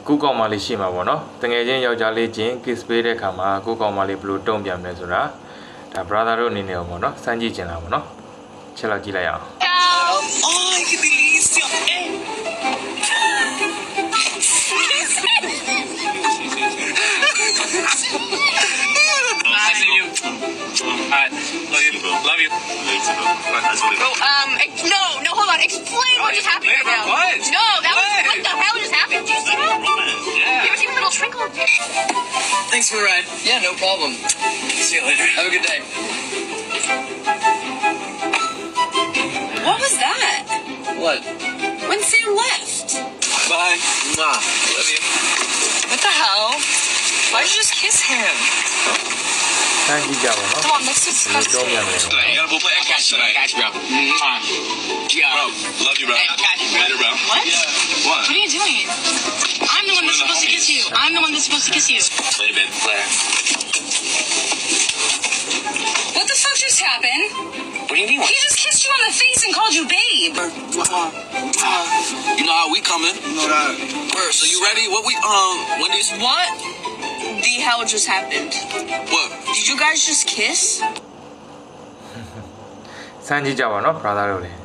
ကူကောင်မလေးရှိမှာပေါ့နော်တငယ်ချင်းယောက်ျားလေးချင်း kiss ပေးတဲ့ခါမှာကူကောင်မလေးဘယ်လိုတုံ့ပြန်မလဲဆိုတာဒါ brother တို့အနေနဲ့ပေါ့နော်စမ်းကြည့်ချင်တာပေါ့နော်ချက်လောက်ကြည့်လိုက်အောင် Ay, qué delicia. Nice seeing you. Alright, love you. Bro, no, hold on. Explain what just happened right now. What? No, that was what the hell just happened? Did you see that? Yeah. You ever seen a little twinkle? Thanks for the ride. Yeah, no problem. See you later. Have a good day. What was that? What? When Sam left? Bye. Mwah. Love you. What the hell? Why'd you just kiss him? စမ်းကြည့်ကြပါနော် Come on, that's ဘယ်လိုတုံ့ disgusting. ပြန်မလဲ You gotta go play X tonight. Got you, bro. Yeah. Bro, love you, bro. Hey, I got you, bro. Later, bro. What? What? What are you doing? I'm the one that's supposed to kiss you. I'm the one that's supposed to kiss you. Later, babe. Later. What the fuck just happened? What do you mean? He just kissed you on the face and called you babe. You know how we coming? You know that. Word, so you ready? What we Wendy's? What the hell just happened? What? Did you guys just kiss? စမ်းကြည့်ကြပါနော် brother တို့လည်း